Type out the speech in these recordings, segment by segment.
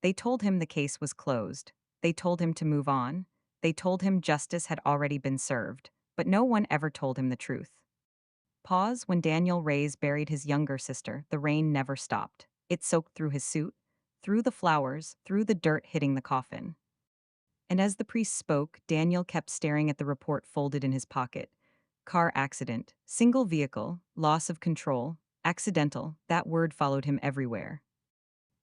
They told him the case was closed. They told him to move on. They told him justice had already been served. But no one ever told him the truth. Pause. When Daniel Reyes buried his younger sister, the rain never stopped. It soaked through his suit, through the flowers, through the dirt hitting the coffin. And as the priest spoke, Daniel kept staring at the report folded in his pocket. Car accident, single vehicle, loss of control, accidental, that word followed him everywhere.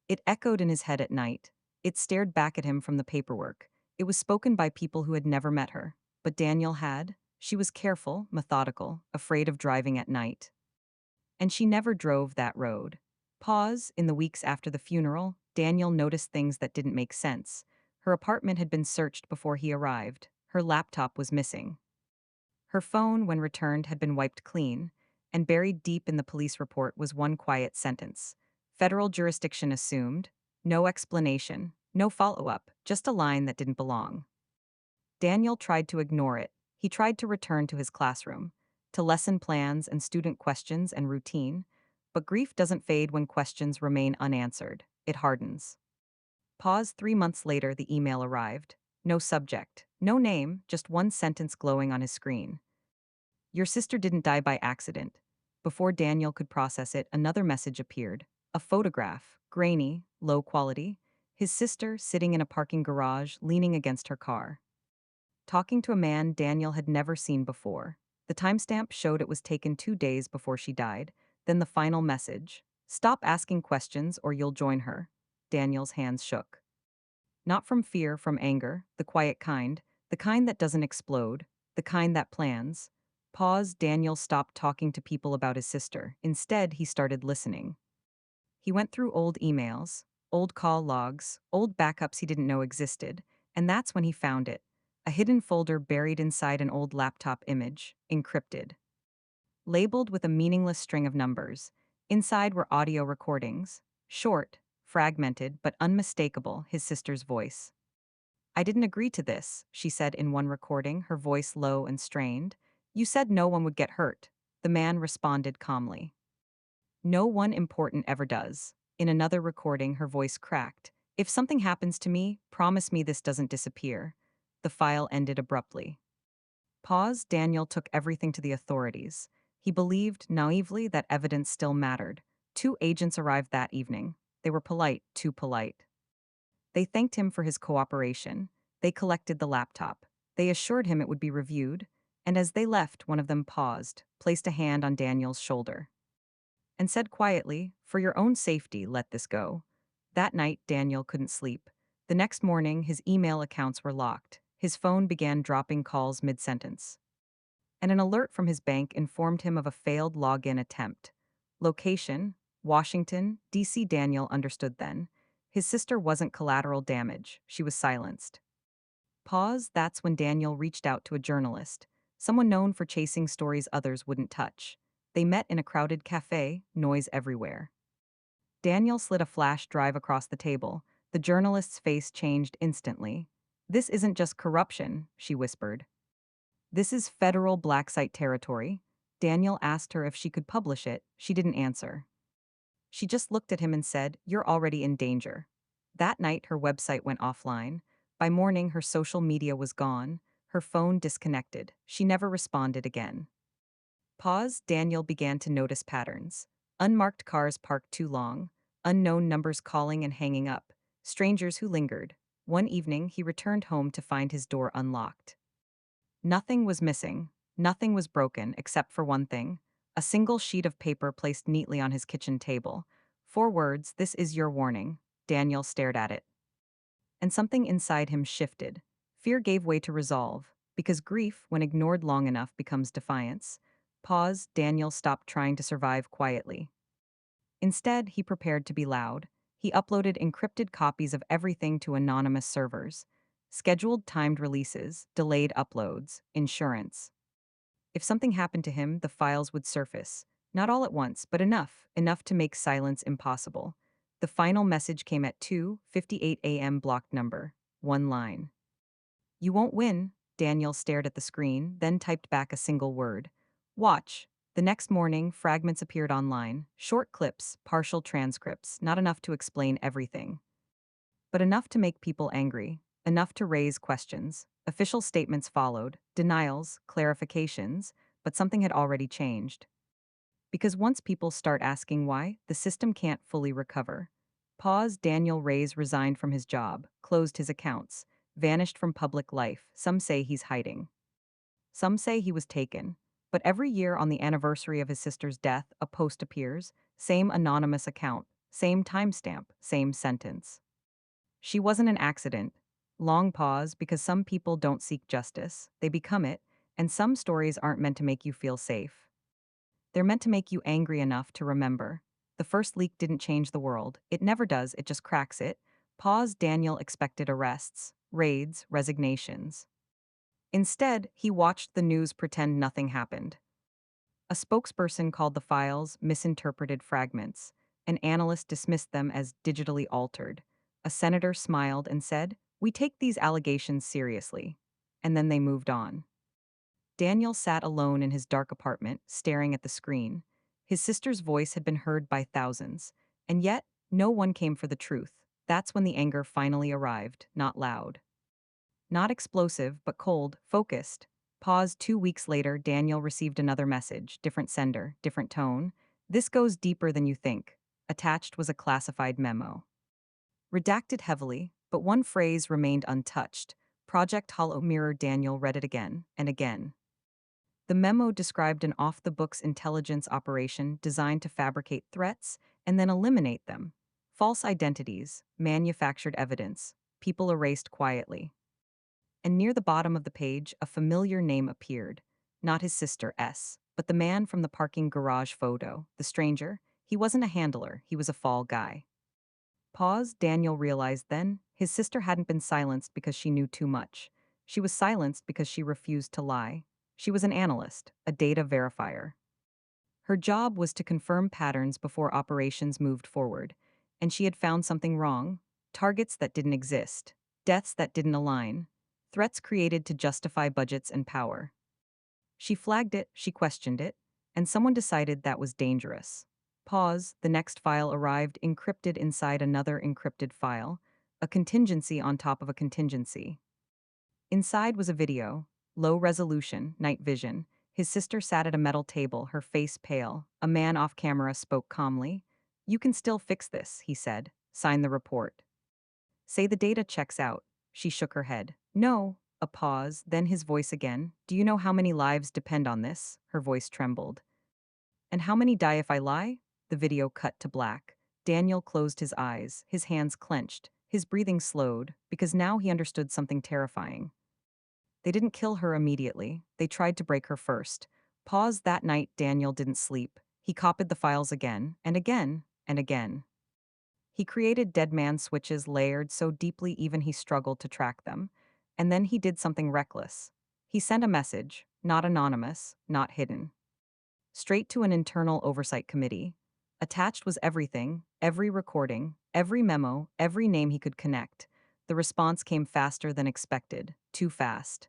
It echoed in his head at night. It stared back at him from the paperwork. It was spoken by people who had never met her. But Daniel had. She was careful, methodical, afraid of driving at night. And she never drove that road. Pause. In the weeks after the funeral, Daniel noticed things that didn't make sense. Her apartment had been searched before he arrived. Her laptop was missing. Her phone, when returned, had been wiped clean, and buried deep in the police report was one quiet sentence. Federal jurisdiction assumed, no explanation, no follow-up, just a line that didn't belong. Daniel tried to ignore it. He tried to return to his classroom, to lesson plans and student questions and routine, but grief doesn't fade when questions remain unanswered. It hardens. Pause. 3 months later, the email arrived. No subject, no name, just one sentence glowing on his screen. Your sister didn't die by accident. Before Daniel could process it, another message appeared. A photograph, grainy, low quality. His sister sitting in a parking garage, leaning against her car. Talking to a man Daniel had never seen before. The timestamp showed it was taken 2 days before she died. Then the final message. Stop asking questions or you'll join her. Daniel's hands shook. Not from fear, from anger, the quiet kind, the kind that doesn't explode, the kind that plans. Pause. Daniel stopped talking to people about his sister. Instead, he started listening. He went through old emails, old call logs, old backups he didn't know existed, and that's when he found it. A hidden folder buried inside an old laptop image, encrypted. Labeled with a meaningless string of numbers. Inside were audio recordings. Short, fragmented, but unmistakable, his sister's voice. I didn't agree to this, she said in one recording, her voice low and strained. You said no one would get hurt. The man responded calmly. No one important ever does. In another recording, her voice cracked. If something happens to me, promise me this doesn't disappear. The file ended abruptly. Pause. Daniel took everything to the authorities. He believed, naively, that evidence still mattered. 2 agents arrived that evening. They were polite, too polite. They thanked him for his cooperation. They collected the laptop. They assured him it would be reviewed. And as they left, one of them paused, placed a hand on Daniel's shoulder, and said quietly, for your own safety, let this go. That night, Daniel couldn't sleep. The next morning, his email accounts were locked. His phone began dropping calls mid-sentence. And an alert from his bank informed him of a failed login attempt. Location, Washington, D.C. Daniel understood then. His sister wasn't collateral damage, she was silenced. Pause. That's when Daniel reached out to a journalist, someone known for chasing stories others wouldn't touch. They met in a crowded cafe, noise everywhere. Daniel slid a flash drive across the table. The journalist's face changed instantly. This isn't just corruption, she whispered. This is federal black site territory. Daniel asked her if she could publish it. She didn't answer. She just looked at him and said, You're already in danger. That night, her website went offline. By morning, her social media was gone. Her phone disconnected. She never responded again. Pause. Daniel began to notice patterns. Unmarked cars parked too long. Unknown numbers calling and hanging up. Strangers who lingered. One evening, he returned home to find his door unlocked. Nothing was missing. Nothing was broken except for one thing. A single sheet of paper placed neatly on his kitchen table. 4 words, this is your warning. Daniel stared at it. And something inside him shifted. Fear gave way to resolve, because grief, when ignored long enough, becomes defiance. Pause. Daniel stopped trying to survive quietly. Instead, he prepared to be loud. He uploaded encrypted copies of everything to anonymous servers. Scheduled timed releases, delayed uploads, insurance. If something happened to him, the files would surface. Not all at once, but enough to make silence impossible. The final message came at 2:58 a.m. blocked number. One line. You won't win. Daniel stared at the screen, then typed back a single word. Watch. The next morning, fragments appeared online. Short clips, partial transcripts, not enough to explain everything. but enough to make people angry, enough to raise questions. Official statements followed, denials, clarifications, but something had already changed. Because once people start asking why, the system can't fully recover. Pause. Daniel Reyes resigned from his job, closed his accounts, vanished from public life. Some say he's hiding. Some say he was taken. But every year on the anniversary of his sister's death, a post appears, same anonymous account, same timestamp, same sentence. She wasn't an accident. Long pause because some people don't seek justice, they become it, and some stories aren't meant to make you feel safe. They're meant to make you angry enough to remember. The first leak didn't change the world. It never does, it just cracks it. Pause. Daniel expected arrests, raids, resignations. Instead, he watched the news pretend nothing happened. A spokesperson called the files misinterpreted fragments. An analyst dismissed them as digitally altered. A senator smiled and said, "We take these allegations seriously." And then they moved on. Daniel sat alone in his dark apartment, staring at the screen. His sister's voice had been heard by thousands, and yet, no one came for the truth. That's when the anger finally arrived, not loud. Not explosive, but cold, focused. Pause. 2 weeks later, Daniel received another message, different sender, different tone. This goes deeper than you think. Attached was a classified memo. Redacted heavily, but one phrase remained untouched. Project Hollow Mirror. Daniel read it again and again. The memo described an off the books intelligence operation designed to fabricate threats and then eliminate them. False identities, manufactured evidence, people erased quietly. And near the bottom of the page, a familiar name appeared. Not his sister S, but the man from the parking garage photo. The stranger, he wasn't a handler, he was a fall guy. Pause. Daniel realized then, his sister hadn't been silenced because she knew too much. She was silenced because she refused to lie. She was an analyst, a data verifier. Her job was to confirm patterns before operations moved forward, and she had found something wrong: targets that didn't exist, deaths that didn't align, threats created to justify budgets and power. She flagged it, she questioned it, and someone decided that was dangerous. Pause. The next file arrived encrypted inside another encrypted file, a contingency on top of a contingency. Inside was a video, low resolution, night vision. His sister sat at a metal table, her face pale. A man off camera spoke calmly. "You can still fix this," he said. "Sign the report. Say the data checks out." She shook her head. "No." A pause, then his voice again. "Do you know how many lives depend on this?" Her voice trembled. "And how many die if I lie?" The video cut to black. Daniel closed his eyes, his hands clenched, his breathing slowed, because now he understood something terrifying. They didn't kill her immediately. They tried to break her first. Pause. That night, Daniel didn't sleep. He copied the files again, and again, and again. He created dead man switches layered so deeply even he struggled to track them. And then he did something reckless. He sent a message, not anonymous, not hidden. Straight to an internal oversight committee. Attached was everything, every recording, every memo, every name he could connect. The response came faster than expected, too fast.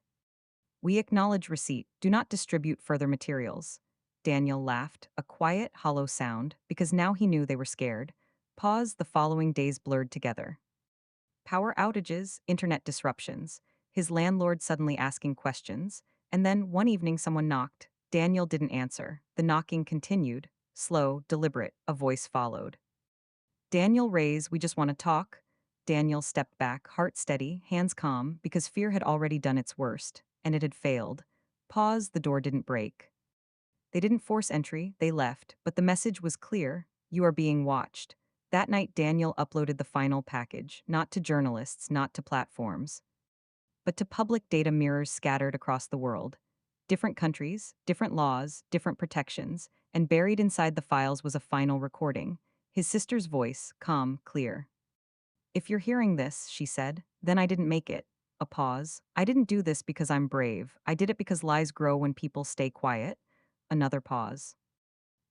"We acknowledge receipt. Do not distribute further materials." Daniel laughed, a quiet, hollow sound, because now he knew they were scared. Pause. The following days blurred together. Power outages, internet disruptions, his landlord suddenly asking questions, and then one evening someone knocked. Daniel didn't answer. The knocking continued, slow, deliberate, a voice followed. "Daniel Reyes, we just want to talk." Daniel stepped back, heart steady, hands calm, because fear had already done its worst, and it had failed. Pause. The door didn't break. They didn't force entry, they left, but the message was clear: you are being watched. That night, Daniel uploaded the final package, not to journalists, not to platforms, but to public data mirrors scattered across the world. Different countries, different laws, different protections, and buried inside the files was a final recording. His sister's voice, calm, clear. "If you're hearing this," she said, "then I didn't make it." A pause. "I didn't do this because I'm brave. I did it because lies grow when people stay quiet." Another pause.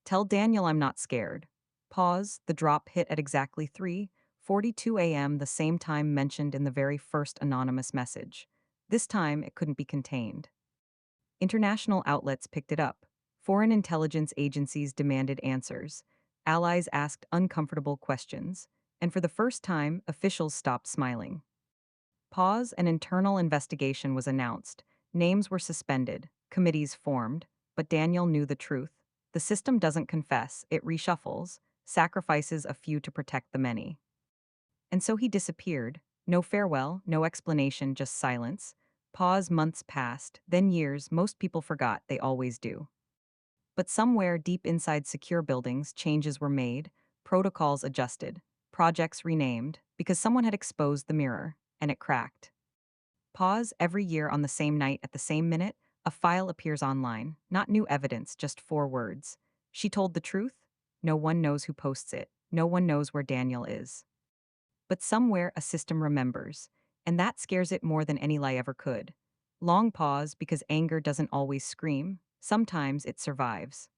"Tell Daniel I'm not scared." Pause. The drop hit at exactly 3:42 a.m., the same time mentioned in the very first anonymous message. This time, it couldn't be contained. International outlets picked it up. Foreign intelligence agencies demanded answers. Allies asked uncomfortable questions. And for the first time, officials stopped smiling. Pause, an internal investigation was announced. Names were suspended, committees formed, but Daniel knew the truth. The system doesn't confess, it reshuffles, sacrifices a few to protect the many. And so he disappeared. No farewell, no explanation, just silence. Pause, months passed, then years, most people forgot, they always do. But somewhere deep inside secure buildings, changes were made, protocols adjusted, projects renamed, because someone had exposed the mirror, and it cracked. Pause, every year on the same night at the same minute, a file appears online, not new evidence, just 4 words. She told the truth? No one knows who posts it. No one knows where Daniel is. But somewhere a system remembers, and that scares it more than any lie ever could. Long pause because anger doesn't always scream, sometimes it survives.